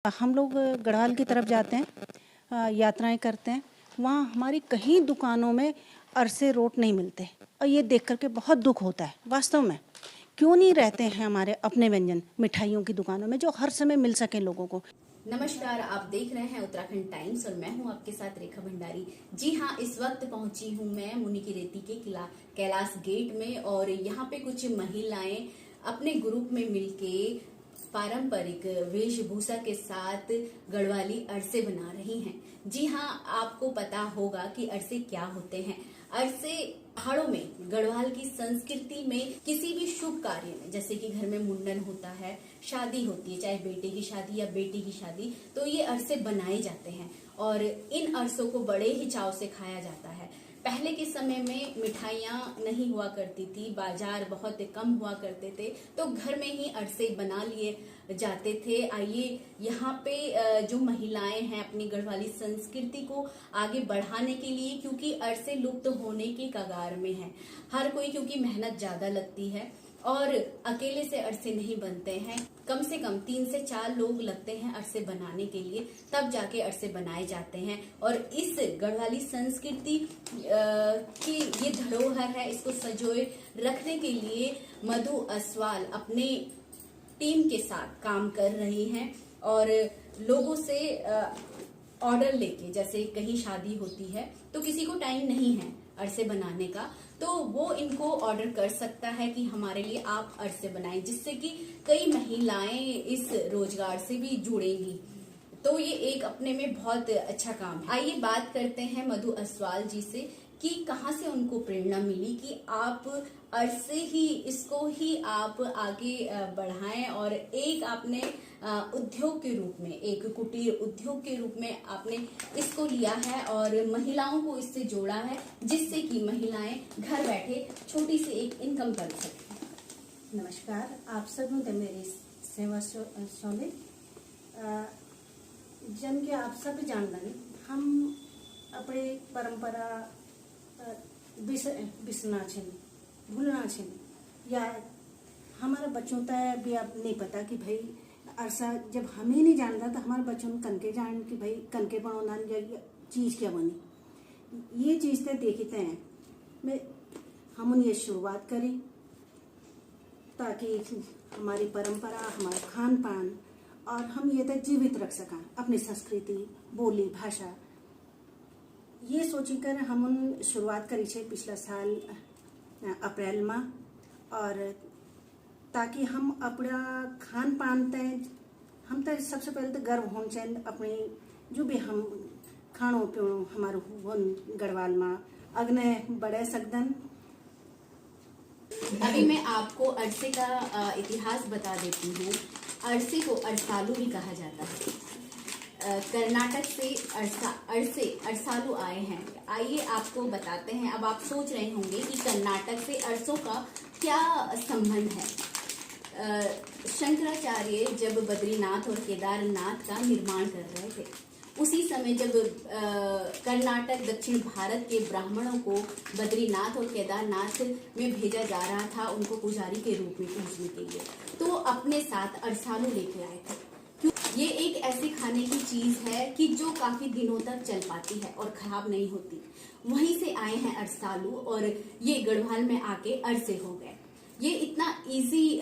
हम लोग गढ़वाल की तरफ जाते हैं, यात्राएं करते हैं। वहाँ हमारी कहीं दुकानों में अरसे रोट नहीं मिलते और ये देख करके बहुत दुख होता है। वास्तव में क्यों नहीं रहते हैं हमारे अपने व्यंजन मिठाइयों की दुकानों में जो हर समय मिल सके लोगों को। नमस्कार, आप देख रहे हैं उत्तराखंड टाइम्स और मैं हूं आपके साथ रेखा भंडारी। जी हां, इस वक्त पहुंची हूं मैं मुनि की रेती के किला कैलाश गेट में और यहां पे कुछ महिलाएं अपने ग्रुप में मिलके पारंपरिक वेशभूषा के साथ गढ़वाली अरसे बना रही हैं। जी हां, आपको पता होगा कि अरसे क्या होते हैं। अरसे पहाड़ों में गढ़वाल की संस्कृति में किसी भी शुभ कार्य में, जैसे कि घर में मुंडन होता है, शादी होती है, चाहे बेटे की शादी या बेटी की शादी, तो ये अरसे बनाए जाते हैं और इन अरसों को बड़े ही चाव से खाया जाता है। पहले के समय में मिठाइयाँ नहीं हुआ करती थी, बाजार बहुत कम हुआ करते थे, तो घर में ही अरसे बना लिए जाते थे। आइए यहाँ पे जो महिलाएं हैं अपनी गढ़वाली संस्कृति को आगे बढ़ाने के लिए, क्योंकि अरसे लुप्त होने के कगार में है हर कोई, क्योंकि मेहनत ज्यादा लगती है और अकेले से अरसे नहीं बनते हैं। कम से कम 3 से 4 लोग लगते हैं अरसे बनाने के लिए, तब जाके अरसे बनाए जाते हैं। और इस गढ़वाली संस्कृति की ये धरोहर है, इसको संजोए रखने के लिए मधु अस्वाल अपने टीम के साथ काम कर रही हैं और लोगों से ऑर्डर लेके, जैसे कहीं शादी होती है तो किसी को टाइम नहीं है अरसे बनाने का, तो वो इनको ऑर्डर कर सकता है कि हमारे लिए आप अरसे बनाएं, जिससे कि कई महिलाएं इस रोजगार से भी जुड़ेंगी। तो ये एक अपने में बहुत अच्छा काम है। आइए बात करते हैं मधु अस्वाल जी से कि कहाँ से उनको प्रेरणा मिली कि आप अरसे ही इसको ही आप आगे बढ़ाएं और एक आपने उद्योग के रूप में, एक कुटीर उद्योग के रूप में आपने इसको लिया है और महिलाओं को इससे जोड़ा है, जिससे कि महिलाएं घर बैठे छोटी सी एक इनकम कर सकें। नमस्कार, आप सब मेरी सेवा शोले जन के आप सब जानते हम अपने परंपरा बिसना छिन भूलना छिन, या हमारे बच्चों तक भी अब नहीं पता कि भाई अरसा जब हम ही नहीं जानता तो हमारे बच्चों कनके जान कि भाई कनके बनाना चीज क्या बनी। ये चीज तो देखते हैं मैं हम ये शुरुआत करी ताकि हमारी परंपरा, हमारा खान पान और हम ये तक जीवित रख सकें अपनी संस्कृति, बोली, भाषा। ये सोचकर हम शुरुआत करी छे पिछला साल अप्रैल में, और ताकि हम अपना खान पान तय हम तो सबसे पहले तो गर्व होना चाहिए अपनी जो भी हम खानों पीणों हमारे गढ़वाल में अग्ने बढ़े सकदन। अभी मैं आपको अरसे का इतिहास बता देती हूँ। अरसे को अरसालू भी कहा जाता है। कर्नाटक से अरसालू आए हैं। आइए आपको बताते हैं। अब आप सोच रहे होंगे कि कर्नाटक से अरसों का क्या संबंध है। शंकराचार्य जब बद्रीनाथ और केदारनाथ का निर्माण कर रहे थे, उसी समय जब कर्नाटक दक्षिण भारत के ब्राह्मणों को बद्रीनाथ और केदारनाथ में भेजा जा रहा था उनको पुजारी के रूप में पूजने के लिए, तो अपने साथ अरसालू लेके आए थे। ये एक ऐसी खाने की चीज है कि जो काफी दिनों तक चल पाती है और खराब नहीं होती। वहीं से आए हैं अरसालू और ये गढ़वाल में आके अरसे हो गए। ये इतना इजी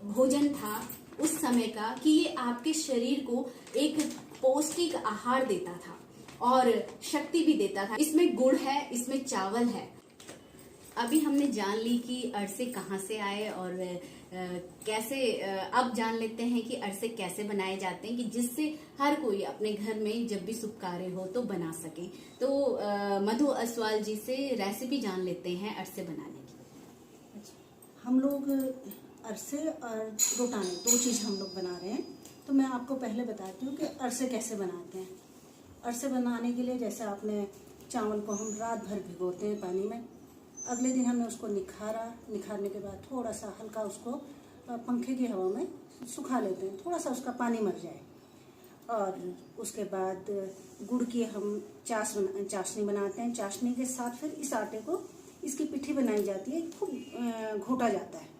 भोजन था उस समय का कि ये आपके शरीर को एक पौष्टिक आहार देता था और शक्ति भी देता था। इसमें गुड़ है, इसमें चावल है। अभी हमने जान ली कि अरसे कहाँ से आए और कैसे। अब जान लेते हैं कि अरसे कैसे बनाए जाते हैं कि जिससे हर कोई अपने घर में जब भी शुभ कार्य हो तो बना सके। तो मधु अस्वाल जी से रेसिपी जान लेते हैं अरसे बनाने की। हम लोग अरसे और रोटाने 2 चीज़ हम लोग बना रहे हैं। तो मैं आपको पहले बताती हूँ कि अरसे कैसे बनाते हैं। अरसे बनाने के लिए जैसे आपने चावल को हम रात भर भिगोते हैं पानी में, अगले दिन हमने उसको निखारने के बाद थोड़ा सा हल्का उसको पंखे की हवा में सुखा लेते हैं, थोड़ा सा उसका पानी मर जाए। और उसके बाद गुड़ की हम चाशनी बनाते हैं। चाशनी के साथ फिर इस आटे को, इसकी पिट्ठी बनाई जाती है, खूब घोटा जाता है।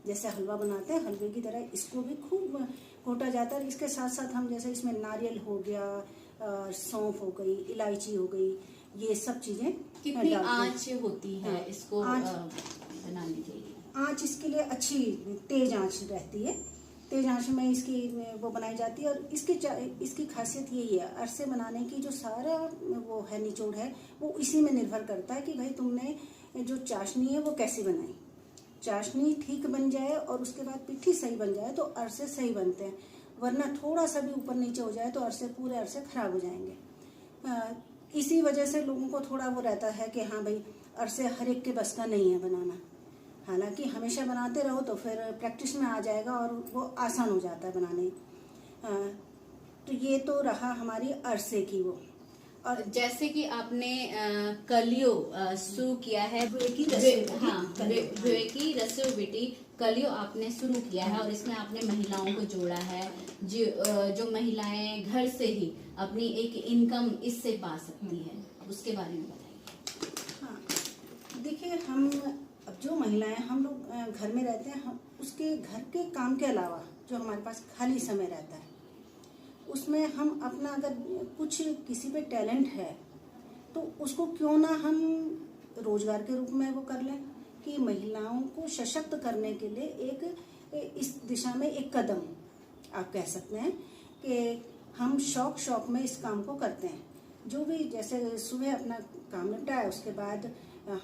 जैसे हलवा बनाते हैं हलवे की तरह इसको भी खूब घोटा जाता है। इसके साथ साथ हम जैसे इसमें नारियल हो गया, सौंफ हो गई, इलायची हो गई, ये सब चीजें कितनी डालते हैं। आंच होती है हाँ, इसको बनाने के लिए? आंच इसके लिए अच्छी तेज आंच रहती है। तेज आंच में इसकी वो बनाई जाती है। और इसकी खासियत यही है, अरसे बनाने की जो सारा वो है निचोड़ है, वो इसी में निर्भर करता है कि भाई तुमने जो चाशनी है वो कैसी बनाई। चाशनी ठीक बन जाए और उसके बाद पिट्ठी सही बन जाए तो अरसे सही बनते हैं, वरना थोड़ा सा भी ऊपर नीचे हो जाए तो पूरे अरसे खराब हो जाएंगे। इसी वजह से लोगों को थोड़ा वो रहता है कि हाँ भाई अरसे हर एक के बस का नहीं है बनाना। हालांकि हमेशा बनाते रहो तो फिर प्रैक्टिस में आ जाएगा और वो आसान हो जाता है बनाने। तो ये तो रहा हमारी अरसे की वो। और जैसे कि आपने कलियो शुरू किया है, की रसोई बेटी कलियो आपने शुरू किया है और इसमें आपने महिलाओं को जोड़ा है, जो महिलाएं घर से ही अपनी एक इनकम इससे पा सकती है, उसके बारे में बताइए। हाँ, देखिए हम अब जो महिलाएं हम लोग घर में रहते हैं, हम उसके घर के काम के अलावा जो हमारे पास खाली समय रहता है उसमें हम अपना अगर कुछ किसी पे टैलेंट है तो उसको क्यों ना हम रोजगार के रूप में वो कर लें, कि महिलाओं को सशक्त करने के लिए एक इस दिशा में एक कदम आप कह सकते हैं कि हम शौक में इस काम को करते हैं। जो भी जैसे सुबह अपना काम निपटाया उसके बाद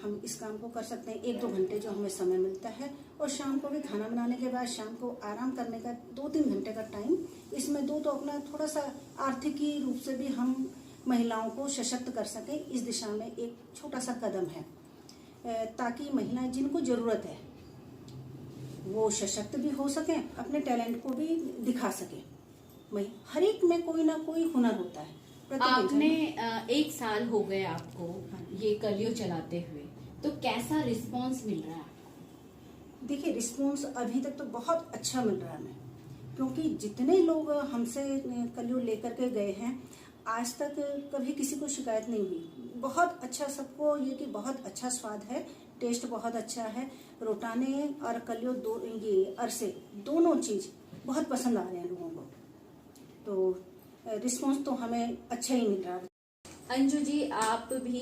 हम इस काम को कर सकते हैं 1-2 घंटे जो हमें समय मिलता है, और शाम को भी खाना बनाने के बाद शाम को आराम करने का 2-3 घंटे का टाइम इसमें दो तो अपना थोड़ा सा आर्थिकी रूप से भी हम महिलाओं को सशक्त कर सकें। इस दिशा में एक छोटा सा कदम है, ताकि महिलाएं जिनको ज़रूरत है वो सशक्त भी हो सकें, अपने टैलेंट को भी दिखा सकें। हर एक में कोई ना कोई हुनर होता है। आपने 1 साल हो गए आपको ये कलियो चलाते हुए, तो कैसा रिस्पांस मिल रहा है आपको? देखिए रिस्पांस अभी तक तो बहुत अच्छा मिल रहा है हमें, क्योंकि जितने लोग हमसे कलियो लेकर के गए हैं आज तक कभी किसी को शिकायत नहीं हुई। बहुत अच्छा सबको ये कि बहुत अच्छा स्वाद है, टेस्ट बहुत अच्छा है। रोटाने और कलियो ये अरसे दोनों चीज बहुत पसंद आ रहे हैं लोगों को, तो रिस्पॉन्स तो हमें अच्छा ही मिल रहा है। अंजू जी, आप भी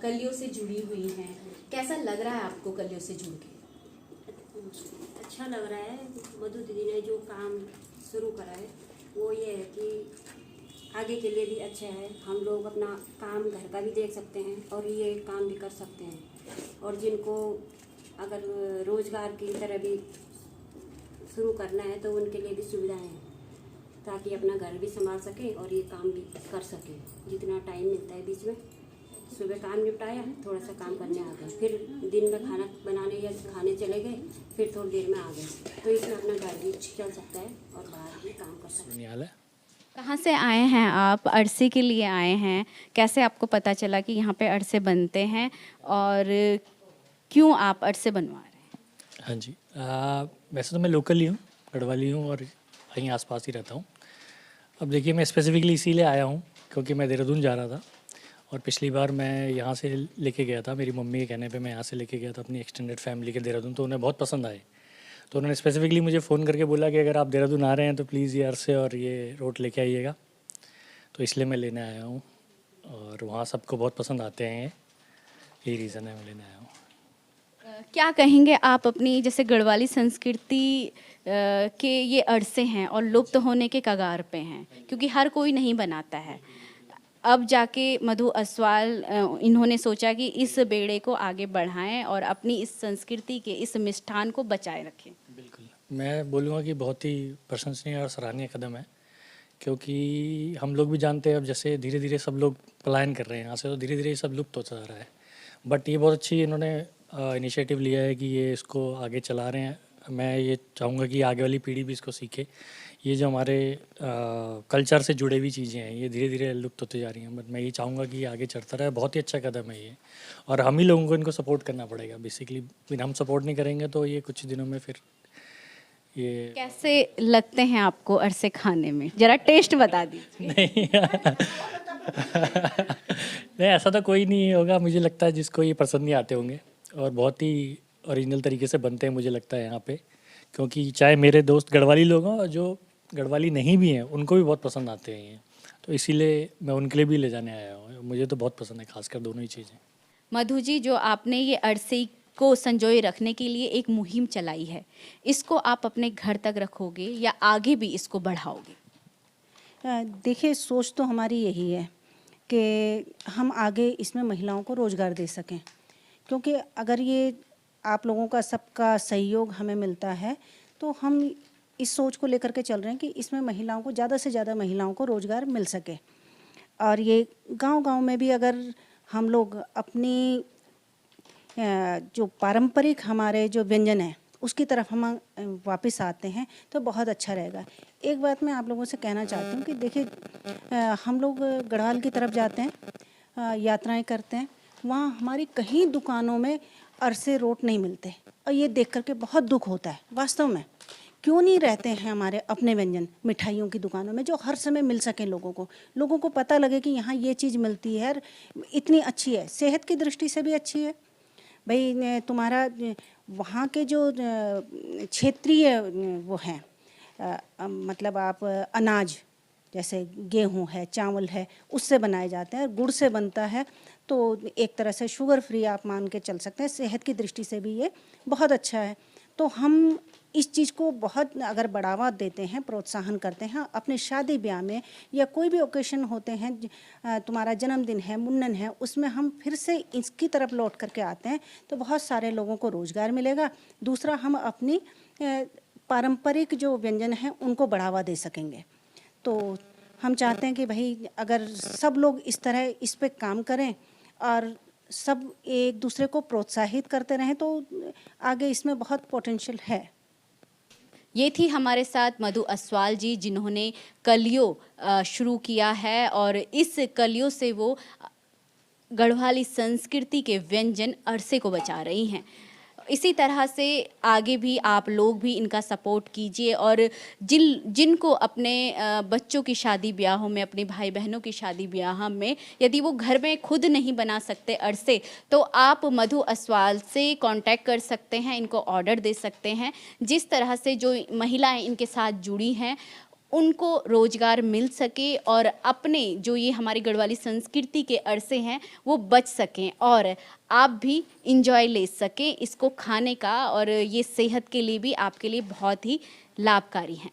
कलियों से जुड़ी हुई हैं, कैसा लग रहा है आपको कलियों से जुड़ के? अच्छा लग रहा है। मधु दीदी ने जो काम शुरू करा है वो ये है कि आगे के लिए भी अच्छा है। हम लोग अपना काम घर का भी देख सकते हैं और ये काम भी कर सकते हैं। और जिनको अगर रोज़गार की तरह भी शुरू करना है तो उनके लिए भी सुविधाएं हैं, ताकि अपना घर भी संभाल सकें और ये काम भी कर सकें। जितना टाइम मिलता है बीच में, सुबह काम निपटाया, थोड़ा सा काम करने आ गए, फिर दिन में खाना बनाने या खाने चले गए, फिर थोड़ी देर में आ गए, तो इसमें अपना घर भी चल सकता है और बाहर भी काम कर सकते हैं। कहाँ से आए हैं आप? अरसे के लिए आए हैं, कैसे आपको पता चला कि यहाँ पे अरसे बनते हैं और क्यों आप अरसे बनवा रहे हैं? हाँ जी, वैसे तो मैं लोकल ही हूँ, गढ़वाली हूँ और यहीं आसपास ही रहता हूँ। अब देखिए मैं स्पेसिफिकली इसीलिए आया हूँ क्योंकि मैं देहरादून जा रहा था और पिछली बार मैं यहाँ से लेके गया था, मेरी मम्मी के कहने पे मैं यहाँ से लेके गया था अपनी एक्सटेंडेड फैमिली के देहरादून, तो उन्हें बहुत पसंद आए। तो उन्होंने स्पेसिफिकली मुझे फ़ोन करके बोला कि अगर आप देहरादून आ रहे हैं तो प्लीज़ ये अरसे और ये रोट लेके आइएगा। तो इसलिए मैं लेने आया हूँ और वहाँ सबको बहुत पसंद आते हैं, यही रीज़न है मैं लेने आया हूँ। क्या कहेंगे आप अपनी जैसे गढ़वाली संस्कृति के ये अरसे हैं और लुप्त होने के कगार पे हैं, क्योंकि हर कोई नहीं बनाता है। अब जाके मधु अस्वाल इन्होंने सोचा कि इस बेड़े को आगे बढ़ाएं और अपनी इस संस्कृति के इस मिष्ठान को बचाए रखें। बिल्कुल, मैं बोलूँगा कि बहुत ही प्रशंसनीय और सराहनीय कदम है, क्योंकि हम लोग भी जानते हैं अब जैसे धीरे धीरे सब लोग पलायन कर रहे हैं यहाँ से, तो धीरे धीरे सब लुप्त होता जा रहा है। बट ये बहुत अच्छी इन्होंने इनिशिएटिव लिया है कि ये इसको आगे चला रहे हैं। मैं ये चाहूँगा कि आगे वाली पीढ़ी भी इसको सीखे। ये जो हमारे कल्चर से जुड़े हुई चीज़ें हैं ये धीरे धीरे लुप्त होती जा रही हैं, बट मैं ये चाहूँगा कि ये आगे चलता रहे। बहुत ही अच्छा कदम है ये, और हम ही लोगों को इनको सपोर्ट करना पड़ेगा बेसिकली। बिना हम सपोर्ट नहीं करेंगे तो ये कुछ दिनों में फिर ये कैसे लगते हैं आपको अरसे खाने में, जरा टेस्ट बता दीजिए। नहीं नहीं, ऐसा तो कोई नहीं होगा, मुझे लगता है जिसको ये पसंद नहीं आते होंगे, और बहुत ही ओरिजिनल तरीके से बनते हैं मुझे लगता है यहाँ पे। क्योंकि चाहे मेरे दोस्त गढ़वाली लोग हों और जो गढ़वाली नहीं भी हैं उनको भी बहुत पसंद आते हैं ये, तो इसीलिए मैं उनके लिए भी ले जाने आया हूँ। मुझे तो बहुत पसंद है, खासकर दोनों ही चीज़ें। मधु जी, जो आपने ये अरसे को संजोए रखने के लिए एक मुहिम चलाई है, इसको आप अपने घर तक रखोगे या आगे भी इसको बढ़ाओगे? देखिए, सोच तो हमारी यही है कि हम आगे इसमें महिलाओं को रोज़गार दे सकें, क्योंकि अगर ये आप लोगों का सबका सहयोग हमें मिलता है तो हम इस सोच को लेकर के चल रहे हैं कि इसमें महिलाओं को ज़्यादा से ज़्यादा महिलाओं को रोज़गार मिल सके। और ये गांव-गांव में भी अगर हम लोग अपनी जो पारंपरिक हमारे जो व्यंजन हैं उसकी तरफ हम वापस आते हैं तो बहुत अच्छा रहेगा। एक बात मैं आप लोगों से कहना चाहती हूँ कि देखिए, हम लोग गढ़वाल की तरफ जाते हैं, यात्राएं करते हैं, वहाँ हमारी कहीं दुकानों में अरसे रोट नहीं मिलते और ये देख करके बहुत दुख होता है। वास्तव में क्यों नहीं रहते हैं हमारे अपने व्यंजन मिठाइयों की दुकानों में, जो हर समय मिल सके लोगों को पता लगे कि यहाँ ये चीज़ मिलती है और इतनी अच्छी है, सेहत की दृष्टि से भी अच्छी है। भाई तुम्हारा वहाँ के जो क्षेत्रीय वो हैं, मतलब आप अनाज जैसे गेहूँ है, चावल है, उससे बनाए जाते हैं, गुड़ से बनता है, तो एक तरह से शुगर फ्री आप मान के चल सकते हैं। सेहत की दृष्टि से भी ये बहुत अच्छा है। तो हम इस चीज़ को बहुत अगर बढ़ावा देते हैं, प्रोत्साहन करते हैं, अपने शादी ब्याह में या कोई भी ओकेशन होते हैं, तुम्हारा जन्मदिन है, मुंडन है, उसमें हम फिर से इसकी तरफ लौट करके आते हैं तो बहुत सारे लोगों को रोज़गार मिलेगा। दूसरा, हम अपनी पारंपरिक जो व्यंजन हैं उनको बढ़ावा दे सकेंगे। तो हम चाहते हैं कि भाई अगर सब लोग इस तरह इस पे काम करें और सब एक दूसरे को प्रोत्साहित करते रहें तो आगे इसमें बहुत पोटेंशियल है। ये थी हमारे साथ मधु अस्वाल जी, जिन्होंने कलियो शुरू किया है और इस कलियो से वो गढ़वाली संस्कृति के व्यंजन अरसे को बचा रही हैं। इसी तरह से आगे भी आप लोग भी इनका सपोर्ट कीजिए और जिनको अपने बच्चों की शादी ब्याहों में, अपने भाई बहनों की शादी ब्याह में यदि वो घर में खुद नहीं बना सकते अरसे, तो आप मधु अस्वाल से कांटेक्ट कर सकते हैं, इनको ऑर्डर दे सकते हैं। जिस तरह से जो महिलाएं इनके साथ जुड़ी हैं उनको रोजगार मिल सके और अपने जो ये हमारी गढ़वाली संस्कृति के अरसे हैं वो बच सकें और आप भी इंजॉय ले सकें इसको खाने का, और ये सेहत के लिए भी आपके लिए बहुत ही लाभकारी हैं।